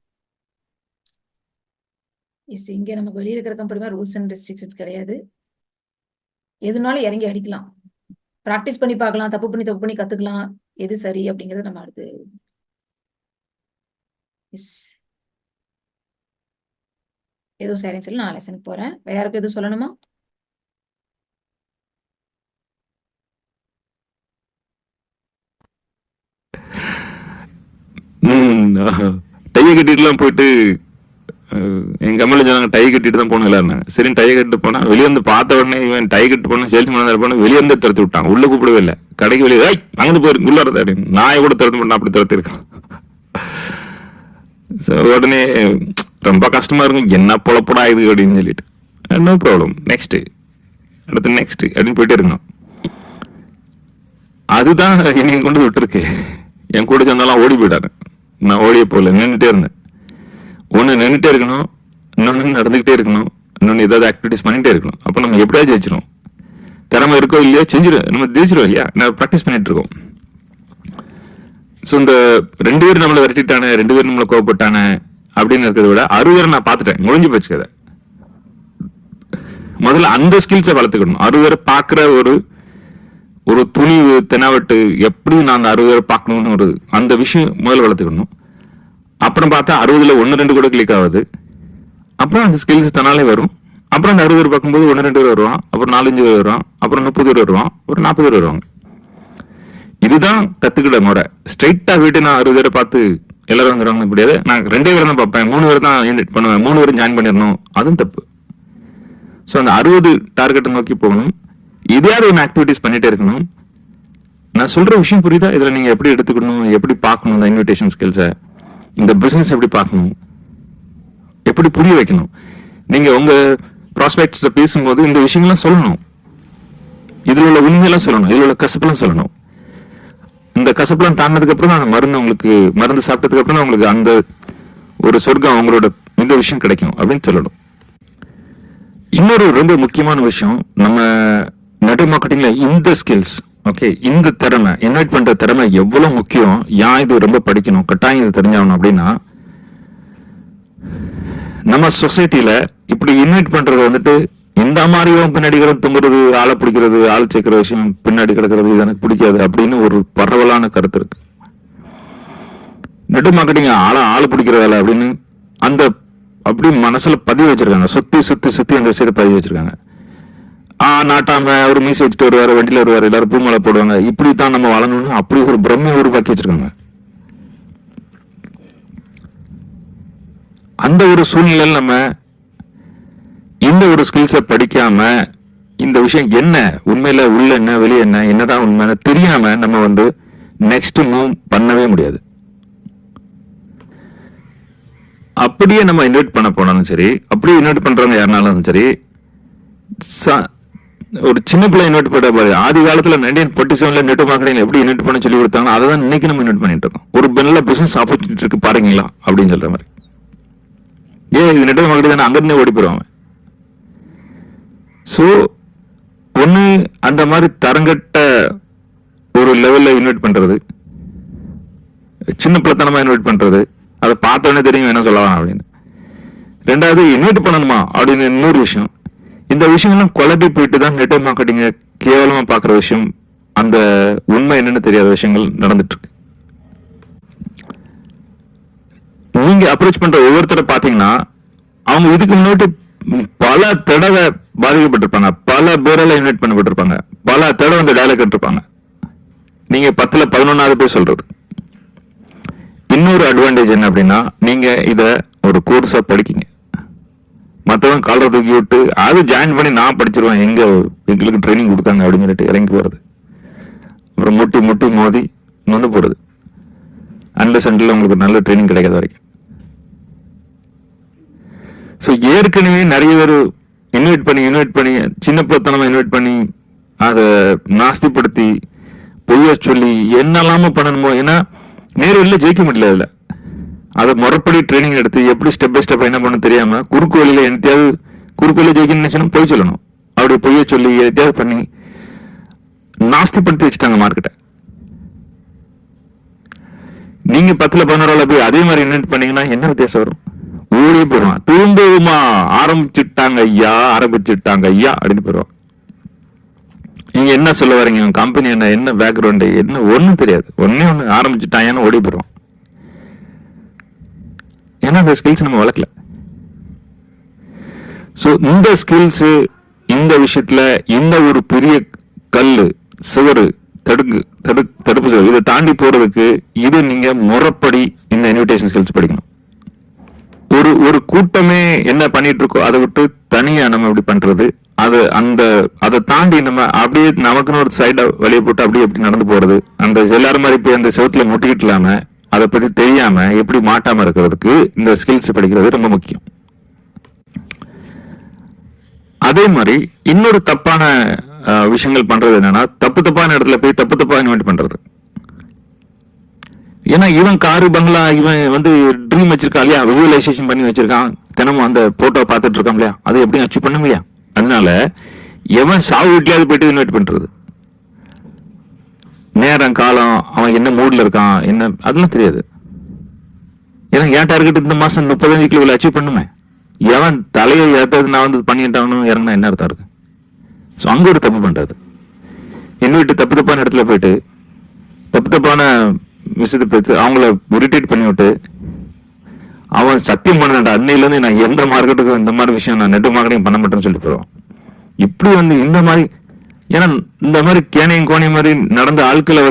இங்க நமக்கு வெளியே இருக்கிற கம்பெனி ரூல்ஸ் அண்ட் ரெஸ்ட்ரிக்ஷன்ஸ் கிடையாது. எதுனாலும் இறங்கி அடிக்கலாம், ப்ராக்டிஸ் பண்ணி பார்க்கலாம், தப்பு பண்ணி கத்துக்கலாம், எது சரி அப்படிங்கறது நம்ம அடுத்து. ஏதோ சரின்னு சொல்லி நான் லெசனுக்கு போறேன். வேற யாருக்கும் எதுவும் சொல்லணுமா? டைய கட்டிட்டுலாம் போயிட்டு எங்க கம்பெனில சொன்னாங்க டை கட்டிட்டு தான் போகணும் எல்லாரும். சரி டை கட்டு போனா வெளியே வந்து பார்த்த உடனே இவன் டை கட்டு போனா சேல்ஸ் மேனேஜர் போனா வெளியே வந்து துரத்து விட்டாங்க. உள்ள கூப்பிடவே இல்லை. கடைக்கு வெளியே அங்கே போயிருக்கு உள்ள வரது அப்படின்னு நாயை கூட துரத்து பண்ணா அப்படி துரத்து இருக்கான். உடனே ரொம்ப கஷ்டமா இருக்கும், என்ன பொழப்படா இது அப்படின்னு சொல்லிட்டு. நோ ப்ராப்ளம், நெக்ஸ்ட் அடுத்து நெக்ஸ்ட் அப்படின்னு போயிட்டே இருக்கணும். அதுதான் என்னைய கொண்டு விட்டுருக்கு. என் கூட சேர்ந்தாலும் ஓடி போயிட்டாரு. நான் ஓடியே போகல, நின்றுட்டே இருந்தேன். ஒன்று நின்றுட்டே இருக்கணும், இன்னொன்று நடந்துகிட்டே இருக்கணும், இன்னொன்று ஏதாவது ஆக்டிவிட்டிஸ் பண்ணிட்டே இருக்கணும். அப்போ நம்ம எப்படியா ஜெயிச்சிடும். திறமை இருக்கோ இல்லையா செஞ்சிடும், நம்ம ஜெயிச்சிடும் இல்லையா. நான் ப்ராக்டிஸ் பண்ணிட்டு இருக்கோம். ஸோ இந்த 2 பேர் நம்மளை விரட்டிட்டானே, 2 பேர் நம்மளை கோவப்பட்டானே அப்படின்னு இருக்கிறத விட 60 பேரை நான் பார்த்துட்டேன், முடிஞ்சு போச்சு கதை. முதல்ல அந்த ஸ்கில்ஸை வளர்த்துக்கணும். 60 பேரை பார்க்குற ஒரு துணிவு தெனாவட்டு, எப்படி நான் அந்த 60 பேரை பார்க்கணும்னு அந்த விஷயம் முதல்ல வளர்த்துக்கணும். அப்புறம் பார்த்தா 60ல் 1-2 கூட கிளிக் ஆகுது. அப்புறம் அந்த ஸ்கில்ஸ் தனாலே வரும். அப்புறம் அந்த 60 பேர் பார்க்கும்போது 1-2 பேர் வருவான், அப்புறம் 4-5 பேர் வருவான், அப்புறம் 30 பேர் வருவான், ஒரு 40 பேர் வருவாங்க. இதுதான் கத்துக்கிட்ட முறை. ஸ்ட்ரைட்டா போயிட்டு நான் 60 பேரை பார்த்து எல்லாரும் வந்துடுவாங்க முடியாது. நான் 2 பேர் தான் பார்ப்பேன், 3 பேர் தான் இன்வைட் பண்ணுவேன், 3 பேரும் ஜாயின் பண்ணிடணும், அதுவும் தப்பு. ஸோ அந்த 60 டார்கெட்டை நோக்கி போகணும். இதையாவது ஒன்று ஆக்டிவிட்டிஸ் பண்ணிட்டே இருக்கணும். நான் சொல்ற விஷயம் புரியுதா? இதுல நீங்க எப்படி எடுத்துக்கணும், எப்படி பார்க்கணும், இந்த இன்விடேஷன் ஸ்கில்ஸை, இந்த பிசினஸ் எப்படி பார்க்கணும், எப்படி புரிய வைக்கணும். நீங்க உங்க ப்ராஸ்பெக்ட்ஸ்ல பேசும்போது இந்த விஷயங்கள்லாம் சொல்லணும். இதுல உள்ள உண்மையெல்லாம் சொல்லணும், இதுல உள்ள கசப்பெல்லாம் சொல்லணும். இந்த கசப்பெல்லாம் தாண்டினதுக்கு அப்புறம் தான் மருந்து சாப்பிட்டதுக்கு அப்புறம் தான் உங்களுக்கு அந்த ஒரு சொர்க்கம், அவங்களோட இந்த விஷயம் கிடைக்கும் அப்படின்னு சொல்லணும். இன்னொரு ரொம்ப முக்கியமான விஷயம், நம்ம நெட்வொர்க் மார்க்கெட்டிங்ல இந்த ஸ்கில்ஸ், ஓகே, இந்த திறமை, இன்வைட் பண்ற திறமை எவ்வளவு முக்கியம், இது ரொம்ப படிக்கணும், கட்டாயம் இது தெரிஞ்சாகணும். அப்படின்னா நம்ம சொசைட்டில இப்படி இன்வைட் பண்றது வந்துட்டு இந்த மாதிரியும் பின்னாடி தும்புறது, ஆளை பிடிக்கிறது, ஆள் சேர்க்கிற விஷயம் பின்னாடி கிடக்கிறது, இது எனக்கு பிடிக்காது அப்படின்னு ஒரு பரவலான கருத்து இருக்கு. நெட்வொர்க் மார்க்கெட்டிங் ஆளை பிடிக்கிற வேலை அப்படின்னு அந்த அப்படி மனசுல பதிவு வச்சிருக்காங்க. சுத்தி அந்த விஷயத்தை பதிவு வச்சிருக்காங்க. நாட்டாம ஒரு மீசை வச்சுட்டு வருவாரு, வண்டியில வருவாரு, எல்லாரும் பூமலை போடுவாங்க, இப்படித்தான் நம்ம வளரணும்னு அப்படி ஒரு பிரம்மையை உருவாக்கி வச்சிருக்காங்க. அந்த ஒரு சூழ்நிலையில் நம்ம இந்த ஒரு ஸ்கில்ஸை படிக்காம இந்த விஷயம் என்ன உண்மையில உள்ள என்ன வெளியே என்ன என்னதான் உண்மை தெரியாம நம்ம நெக்ஸ்ட் மூவ் பண்ணவே முடியாது. அப்படியே நம்ம இன்வைட் பண்ண போனாலும் சரி, அப்படியே இன்வைட் பண்றவங்க யாருனாலும் சரி, ஒரு சின்ன பிள்ளை இன்வைட் பண்ண பாரு. ஆதி காலத்துல 1947 நெட்வொர்க் மார்க்கெட்டிங் எப்படி இன்வைட் பண்ண சொல்லி கொடுத்தாங்க, அதை தான் இன்னைக்கு நம்ம இன்வைட் பண்ணிட்டு இருக்கோம். ஒரு நல்ல பிசினஸ் ஆப்பர்ச்சுனிட்டி இருக்கு பாருங்களா அப்படின்னு சொல்ற மாதிரி. இது நெட்வொர்க் மார்க்கெட்டிங் தானே, அங்கிருந்தே ஓடி போயிருவாங்க. ஸோ ஒன்று அந்த மாதிரி தரங்கட்ட ஒரு லெவலில் இன்வைட் பண்ணுறது, சின்ன பிள்ளைத்தனமாக இன்வைட் பண்ணுறது, அதை பார்த்தோன்னே தெரியும் என்ன சொல்லலாம் அப்படின்னு. ரெண்டாவது இன்வைட் பண்ணணுமா அப்படின்னு இன்னொரு விஷயம். இந்த விஷயங்கள்லாம் குழப்பி போயிட்டு தான் நெட்வொர்க் மார்க்கெட்டிங்கை கேவலமாக பார்க்குற விஷயம், அந்த உண்மை என்னன்னு தெரியாத விஷயங்கள் நடந்துட்டு இருக்கு. நீங்க அப்ரோச் பண்ற ஒவ்வொருத்தரை பார்த்தீங்கன்னா அவங்க இதுக்கு முன்னாடி பல தடவை பாதிக்கப்பட்டிருப்பாங்க, பல பேரால இன்வைட் பண்ணப்பட்டிருப்பாங்க, பல தடவை அந்த டயலாக் கேட்டிருப்பாங்க. நீங்க 10ல் 11வது பேர் சொல்றது. இன்னொரு அட்வான்டேஜ் என்ன அப்படின்னா, நீங்க இத ஒரு கோர்ஸா படிக்கீங்க. மற்றவங்க காலரை தூக்கி விட்டு அது ஜாயின் பண்ணி நான் படிச்சிருவேன், எங்களுக்கு ட்ரைனிங் கொடுக்காங்க அப்படின்னு சொல்லிட்டு இறங்கி போறது, அப்புறம் முட்டி மோதி நொந்து போடுது. அன்லெஸ் அன்டில் உங்களுக்கு நல்ல ட்ரைனிங் கிடைக்காத வரைக்கும். ஸோ ஏற்கனவே நிறைய பேர் இன்வைட் பண்ணி சின்ன பிள்ளைத்தனமா இன்வைட் பண்ணி அதை நாஸ்திப்படுத்தி பொய்ய சொல்லி என்னெல்லாம பண்ணணுமோ. ஏன்னா நேரில் ஜெயிக்க முடியல. அதில் அதை முறைப்படி ட்ரைனிங் எடுத்து எப்படி ஸ்டெப் பை ஸ்டெப் என்ன பண்ண தெரியாம குறுக்கு வழியில என்னத்தையாவது குறுக்கு வழியில ஜெயிக்கணும்னு நினைச்சணும் போய் சொல்லணும். அப்படி பொய்ய சொல்லி எதையாவது பண்ணி நாஸ்திப்படுத்தி வச்சுட்டாங்க மார்க்கெட்டை. நீங்க 10ல் 11 போய் அதே மாதிரி இன்வென்ட் பண்ணீங்கன்னா என்ன வித்தியாசம் வரும்? ஓடியே போடுவான். திரும்பவுமா ஆரம்பிச்சுட்டாங்க ஐயா அப்படின்னு போயிடுவான். நீங்க என்ன சொல்ல வரீங்க, கம்பெனி என்ன பேக்ரவுண்டு என்ன ஒன்றும் தெரியாது. ஒன்னே ஒன்று ஆரம்பிச்சுட்டாங்கன்னு ஓடி போயிடுவான். ஏன்னா அந்த ஸ்கில்ஸ் நம்ம வளர்க்கல. ஸோ இந்த ஸ்கில்ஸ் இந்த விஷயத்துல இந்த ஒரு பெரிய கல்லு சுவரு தடுப்பு சுவர் இதை தாண்டி போறதுக்கு இது நீங்க முறைப்படி இந்த இன்விடேஷன் ஸ்கில்ஸ் படிக்கணும். ஒரு கூட்டமே என்ன பண்ணிட்டு இருக்கோ அதை விட்டு தனியா நம்ம எப்படி பண்றது, அதை தாண்டி நம்ம அப்படியே நமக்குன்னு ஒரு சைடை வழியை போட்டு அப்படியே எப்படி நடந்து போறது, அந்த எல்லாரும் மாதிரி போய் அந்த செவத்துல முட்டிக்கிட்டு இல்லாம அதை பத்தி தெரியாம எப்படி மாட்டாம இருக்கிறதுக்கு இந்த ஸ்கில்ஸ் படிக்கிறது ரொம்ப முக்கியம். அதே மாதிரி இன்னொரு தப்பான விஷயங்கள் பண்றது என்னன்னா, தப்பான இடத்துல போய் தப்பா இன்வென்ட் பண்றது. ஏன்னா இவன் காரு பங்களா இவன் ட்ரீம் வச்சிருக்கான் இல்லையா, விஜுவலைசேஷன் பண்ணி வச்சிருக்கான், தினமும் அந்த போட்டோ பார்த்துட்டு இருக்கான் இல்லையா, அதை எப்படி அச்சீவ் பண்ண இல்லையா. அதனால எவன் சாவு வீட்லயாவது போயிட்டு இன்வைட் பண்றது, நேரம் காலம் அவன் என்ன மூட்ல இருக்கான் என்ன அதெல்லாம் தெரியாது. ஏன்னா என் டார்கெட் இந்த மாசம் 35 கிலோ அச்சீவ் பண்ணுமே, எவன் தலையை ஏற்றது நான் பண்ணிட்டான்னு இறங்கினா என்ன அர்த்தம் இருக்கு. ஸோ அங்க ஒரு தப்பு பண்றது, இன்வைட்டு தப்பான இடத்துல போயிட்டு தப்பான விஷயத்தை பார்த்து அவங்கள இரிட்டேட் பண்ணி விட்டு அவன் சத்தியம் பண்ண அன்னையிலேருந்து நான் எந்த மார்க்கெட்டுக்கும் இந்த மாதிரி விஷயம் நான் நெட் மார்க்கெட்டிங் பண்ண மாட்டேன்னு சொல்லி போயிடுவான். இப்படி இந்த மாதிரி ஏன்னா இந்த மாதிரி கேனையும் கோனையும் மாதிரி நடந்த ஆட்களை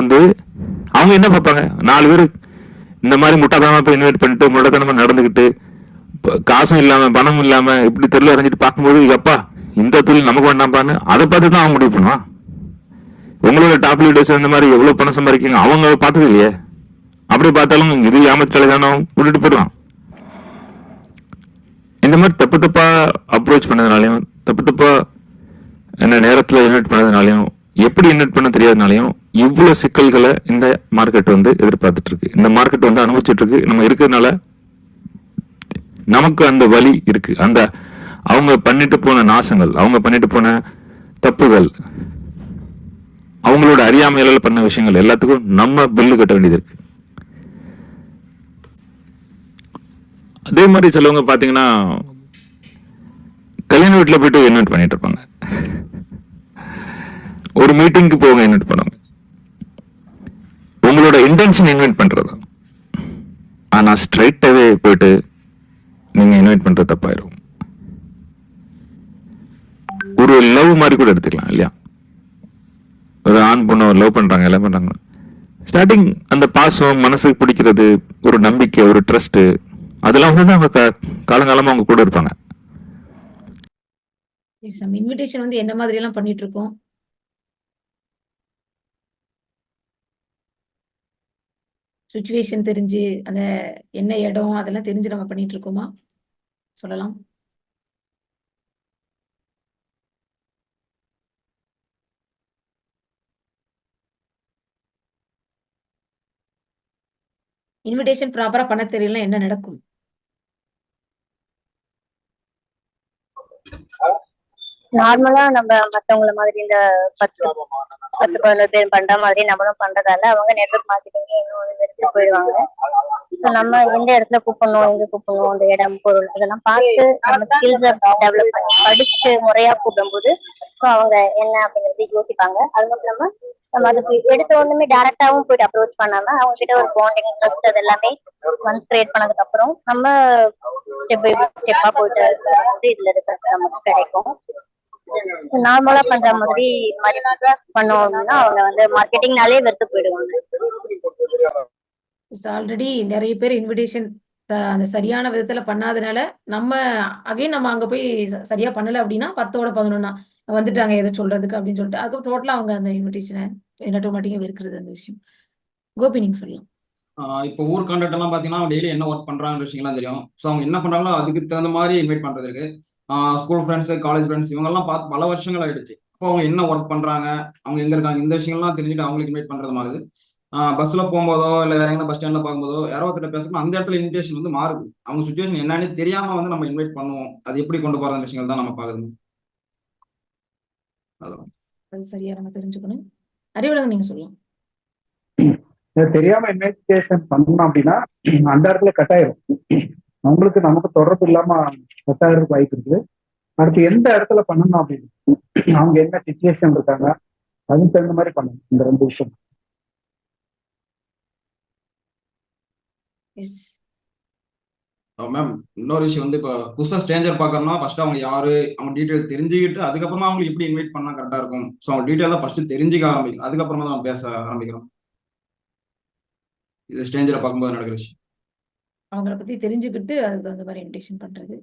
அவங்க என்ன பார்ப்பாங்க, 4 பேர் இந்த மாதிரி முட்டாத்தனமா போய் இன்வைட் பண்ணிட்டு முட்டாத்தனமா நடந்துக்கிட்டு காசும் இல்லாம பணம் இல்லாம இப்படி தெருவில் இறங்கிட்டு பார்க்கும்போது எப்பா இந்த தொழில் நமக்கு வேண்டாம்ப்பான்னு அதை பார்த்து தான் அவன் முடிவு பண்ணுவான். உங்களோட டாப் லீடர்ஸ் இந்த மாதிரி எவ்வளவு பணம் சம்பாதிக்கீங்க அவங்க பார்த்தது இல்லையே, அப்படி பார்த்தாலும் இது ஏமாத்தலை தானே விட்டுட்டு போயிடுவான். இந்த மாதிரி தப்பா அப்ரோச் பண்ணதுனாலையும் தப்பா என்ன நேரத்தில் இன்வைட் பண்ணதுனாலையும் எப்படி இன்வைட் பண்ண தெரியாதனாலையும் இவ்வளவு சிக்கல்களை இந்த மார்க்கெட் எதிர்பார்த்துட்டு இருக்கு. இந்த மார்க்கெட் அனுபவிச்சுட்டு இருக்கு. நம்ம இருக்கிறதுனால நமக்கு அந்த வலி இருக்கு. அந்த அவங்க பண்ணிட்டு போன நாசங்கள், அவங்க பண்ணிட்டு போன தப்புகள், அவங்களோட அறியாமையில பண்ண விஷயங்கள் எல்லாத்துக்கும் நம்ம பில்லு கட்ட வேண்டியது இருக்கு. அதே மாதிரி சிலவங்க பாத்தீங்கன்னா கல்யாண வீட்டுல போயிட்டு இன்வைட் பண்ணிட்டு இருப்பாங்க, ஒரு மீட்டிங்க்கு போக இன்வைட் பண்ணுவாங்க. உங்களோட இன்டென்ஷன் இன்வைட் பண்றது, ஆனா ஸ்ட்ரைட்டாவே போயிட்டு நீங்க இன்வைட் பண்றது தப்பாயிரும். ஒரு லவ் மாதிரி கூட எடுத்துக்கலாம் இல்லையா, ஒரு ஆண் பொண்ணு லவ் பண்றாங்க எல்லாம் பண்றாங்க, ஸ்டார்டிங் அந்த பாசம் மனசுக்கு பிடிக்கிறது ஒரு நம்பிக்கை ஒரு ட்ரஸ்ட் அதெல்லாம் அவங்க காலங்காலமா அவங்க கூட இருப்பாங்க. இன்விடேஷன் என்ன மாதிரி எல்லாம் பண்ணிட்டு இருக்கோம், சுச்சுவேஷன் தெரிஞ்சு அந்த என்ன இடம் அதெல்லாம் தெரிஞ்சு நம்ம பண்ணிட்டு இருக்கோமா சொல்லலாம். இன்விடேஷன் ப்ராப்பரா பண்ண தெரியல என்ன நடக்கும்? நார்மலா நம்ம மத்தவங்கள மாதிரி இந்த 10-11 பேர் பண்ற மாதிரி நம்மளும் பண்றதால அவங்க நெட்வொர்க் மார்க்கெட்டிங் இன்னும் எடுத்து போயிடுவாங்க. ஸோ நம்ம எந்த இடத்துல கூப்பிடணும் எங்க கூப்பிடணும் அந்த இடம் பொருள் அதெல்லாம் பார்த்து நம்ம ஸ்கில்ஸை டெவலப் பண்ணி படிச்சுட்டு முறையா கூப்பிடும்போது ஸோ அவங்க என்ன அப்படிங்கிறது யோசிப்பாங்க. அது மட்டும் இல்லாம நம்ம அதுக்கு எடுத்த ஒண்ணுமே டேரக்டாவும் போயிட்டு அப்ரோச் பண்ணாம அவங்க கிட்ட ஒரு பாண்டிங் ட்ரஸ்ட் அது எல்லாமே ஒன்ஸ் கிரியேட் பண்ணதுக்கு அப்புறம் நம்ம ஸ்டெப் பை ஸ்டெப்பா போயிட்டு இதுல ரிசல்ட் நமக்கு கிடைக்கும். நார்மலா பண்ற மாதிரி பண்ணோம் அப்படின்னா அவங்க மார்க்கெட்டிங்னாலே வெறுத்து போயிடுவாங்க. ஆல்ரெடி நிறைய பேர் இன்விடேஷன் அந்த சரியான விதத்துல பண்ணாதனால நம்ம அங்க போய் சரியா பண்ணல அப்படின்னா 10ஓட 11 வந்துட்டாங்க ஏதோ சொல்றதுக்கு அப்படின்னு சொல்லிட்டு அதுக்கு டோட்டலா அவங்க அந்த இன்விடேஷனை ஆட்டோமேட்டிக்கா இருக்கிறது அந்த விஷயம். கோபி நீங்க சொல்லலாம். இப்போ ஊர் கான்ட்ராக்ட் எல்லாம் பாத்தீங்கன்னா டெய்லி என்ன ஒர்க் பண்றாங்க விஷயங்கள்லாம் தெரியும். ஸோ அவங்க என்ன பண்றாங்களோ அதுக்கு தகுந்த மாதிரி இன்வைட் பண்றது இருக்கு. ஸ்கூல் ஃப்ரெண்ட்ஸ் காலேஜ் ஃப்ரெண்ட்ஸ் இவங்கெல்லாம் பார்த்து பல வருஷங்கள் ஆயிடுச்சு. அப்போ அவங்க என்ன ஒர்க் பண்றாங்க அவங்க எங்க இருக்காங்க இந்த விஷயங்கள்லாம் தெரிஞ்சுட்டு அவங்களுக்கு இன்வைட் பண்றது மாதிரி. பஸ்ல போகும்போதோ இல்லை வேற எங்கன்னா பஸ் ஸ்டாண்ட்ல பார்க்கும்போதோ யாரோ ஒருத்தர் பேசணும், அந்த இடத்துல இன்விடேஷன் வந்து மாறுது. அவங்க சுச்சுவேஷன் என்னன்னு தெரியாம வந்து நம்ம இன்வைட் பண்ணுவோம். அது எப்படி கொண்டு போற விஷயங்கள் தான் நம்ம பார்க்கணும். அதான். அது சரியா நம்ம தெரிஞ்சுக்கணும். அறிவுலகம் நீங்க சொல்லலாம். இது தெரியாம இன்வெஸ்டிகேஷன் பண்ணணும் அப்படின்னா அந்த இடத்துல கட் ஆயிரும். அவங்களுக்கு நமக்கு தொடர்பு இல்லாம கட் ஆகிறதுக்கு வாய்ப்பு இருக்குது. அடுத்து எந்த இடத்துல பண்ணணும் அப்படின்னு அவங்க என்ன சிச்சுவேஷன் இருக்காங்க அதுக்கு தகுந்த மாதிரி பண்ணணும் இந்த 2 விஷயம். எஸ். மேம் இன்னொரு விஷயம் வந்து இப்போ புதுசாக ஸ்ட்ரேஞ்சர் பார்க்கறோம்னா ஃபர்ஸ்ட் அவங்க யாரு, அவங்க டீட்டெயில் தெரிஞ்சுக்கிட்டு அதுக்கப்புறமா அவங்களுக்கு எப்படி இன்வைட் பண்ணா கரெக்டாக இருக்கும். ஸோ அவங்க டீட்டெயிலாக ஃபர்ஸ்ட் தெரிஞ்சுக்க ஆரம்பிக்கும், அதுக்கப்புறமா தான் பேச ஆரம்பிக்கிறோம். இது ஸ்ட்ரேஞ்சரை பார்க்கும்போது நடக்கிற விஷயம். அவங்கள பத்தி தெரிஞ்சுக்கிட்டு அதுக்கு தகுந்த மாதிரி இன்விடேஷன் பண்றது.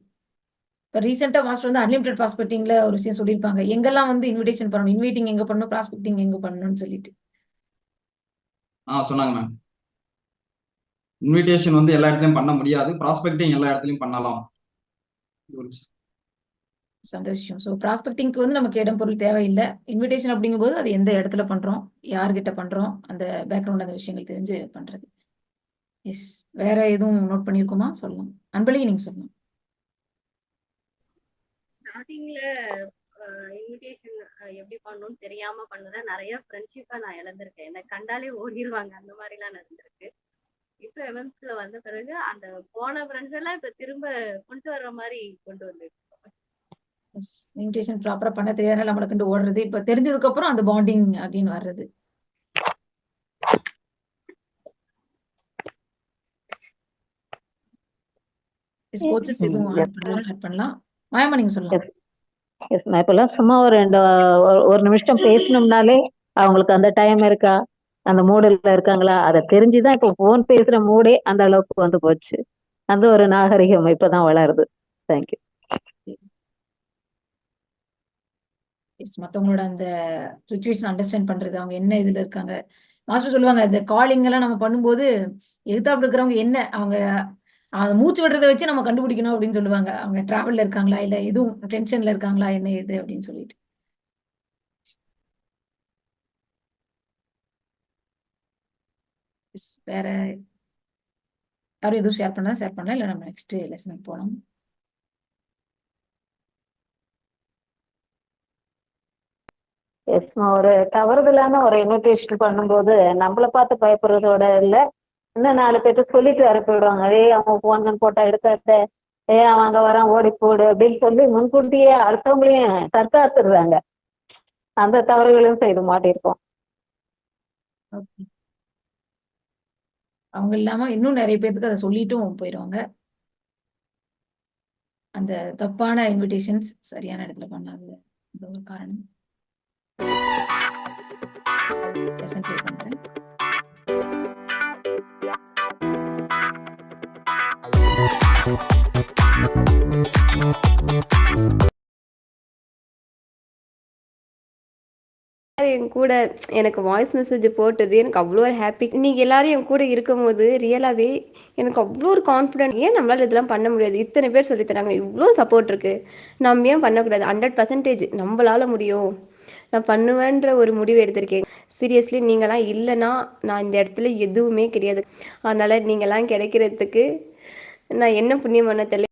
இப்போ ரீசெண்டாக மாஸ்டர் வந்து அன்லிமிடெட் ப்ராஸ்பெக்டிங்ல ஒரு விஷயம் சொல்லியிருப்பாங்க, எங்கெல்லாம் வந்து இன்விடேஷன் பண்ணணும், இன்வைட்டிங் எங்க பண்ணணும், ப்ராஸ்பெக்டிங் எங்க பண்ணணும்னு சொல்லிட்டு. சொன்னாங்க மேம். இன்விடேஷன் வந்து எல்லா இடத்துலையும் பண்ண முடியாது, ப்ராஸ்பெக்டிங் எல்லா இடத்துலையும் பண்ணலாம். இது ஒரு விஷயம். சந்தோஷம். ஸோ ப்ராஸ்பெக்டிங்க்கு வந்து நமக்கு இடம் பொருள் தேவையில்லை. இன்விடேஷன் அப்படிங்கும்போது அது எந்த இடத்துல பண்றோம், யார்கிட்ட பண்றோம், அந்த பேக்ரவுண்ட் அந்த விஷயங்கள் தெரிஞ்சு பண்றது. எஸ். வேற எதுவும் நோட் பண்ணியிருக்கோமா? சொல்லலாம். அன்பழகி நீங்க சொல்லலாம். ஸ்டார்டிங்ல இன்விடேஷன் எப்படி பண்ணணும்னு தெரியாம பண்ணத நிறைய ஃப்ரெண்ட்ஷிப்பா நான் இழந்திருக்கேன். என்னை கண்டாலே ஓடிடுவாங்க, அந்த மாதிரிலாம் நடந்திருக்கு. இப்போ எவென்ட்ஸ்ல வந்த பிறகு அந்த போன ஃப்ரெண்ட்ஸ் எல்லாம் இப்ப திரும்ப கொண்டு வர்ற மாதிரி கொண்டு வந்துருக்கோம். எஸ். இன்விடேஷன் ப்ராப்பரா பண்ண தெரியாதனால நம்மளை கண்டு ஓடுறது, இப்போ தெரிஞ்சதுக்கு அப்புறம் அந்த பாண்டிங் அப்படின்னு வர்றது. எஸ். கோச்சஸ் எதுவும் ஆட் பண்றதுனா ஆட் பண்ணலாம். மாயம்மா நீங்க சொல்லலாம். எஸ். நான் இப்பெல்லாம் சும்மா ஒரு நிமிஷம் பேசணும்னாலே அவங்களுக்கு அந்த டைம் இருக்கா, அந்த மூடில் இருக்காங்களா, அதை தெரிஞ்சுதான் இப்போ ஃபோன் பேசுற மூடே அந்த அளவுக்கு வந்து போச்சு. அந்த ஒரு நாகரிகம் இப்பதான் வளருது. தேங்க்யூ. எஸ். மற்றவங்களோட அந்த சுச்சுவேஷன் அண்டர்ஸ்டாண்ட் பண்றது, அவங்க என்ன இதுல இருக்காங்க. மாஸ்டர் சொல்லுவாங்க இந்த காலிங் எல்லாம் நம்ம பண்ணும்போது எதிர்த்தாப்புல இருக்கிறவங்க என்ன, அவங்க அந்த மூச்சு விடுறதை வச்சு நம்ம கண்டுபிடிக்கணும் அப்படின்னு சொல்லுவாங்க. அவங்க டிராவல்ல இருக்காங்களா, இல்ல எதுவும் டென்ஷன்ல இருக்காங்களா, என்ன இது அப்படின்னு சொல்லிட்டு. எஸ். வேற யாரும் எதுவும் ஷேர் பண்ணலாம், இல்லை நம்ம நெக்ஸ்ட் லெசனுக்கு போகலாம். எஸ்மா, ஒரு தவறுதலான ஒரு இன்விடேஷன் பண்ணும்போது நம்மளை பார்த்து பயப்படுறதோட இல்ல, இன்னும் 4 பேர்த்து சொல்லிட்டு வர போயிடுவாங்க. அவங்க போன் போட்டா எடுக்காத, அவன் அங்க வரான் ஓடி போடு அப்படின்னு சொல்லி முன்கூட்டியே அடுத்தவங்களையும் தற்காத்துடுறாங்க. அந்த தவறுகளையும் செய்து மாட்டிருக்கோம். ஓகே. அவங்க இல்லாம இன்னும் நிறைய பேருக்கு அதை சொல்லிட்டும் போயிடுவாங்க. அந்த தப்பான இன்விடேஷன்ஸ் சரியான இடத்துல பண்ணாது, இந்த ஒரு காரணம். லெசன் ப்ளே பண்றேன். என் கூட எனக்கு வாய்ஸ் மெசேஜ் போட்டது எனக்கு அவ்வளோ ஒரு ஹாப்பி. நீங்கள் எல்லாரும் என் கூட இருக்கும்போது ரியலாகவே எனக்கு அவ்வளோ ஒரு கான்ஃபிடென்ட். ஏன் நம்மளால் இதெல்லாம் பண்ண முடியாது, இத்தனை பேர் சொல்லித்தராங்க, இவ்வளோ சப்போர்ட் இருக்குது, நம்ம ஏன் பண்ணக்கூடாது, 100% நம்மளால் முடியும், நான் பண்ணுவேன்ற ஒரு முடிவு எடுத்திருக்கேன். சீரியஸ்லி நீங்களாம் இல்லைன்னா நான் இந்த இடத்துல எதுவுமே கிடையாது. அதனால் நீங்களாம் கிடைக்கிறதுக்கு நான் என்ன புண்ணியம் பண்ண தெரியல.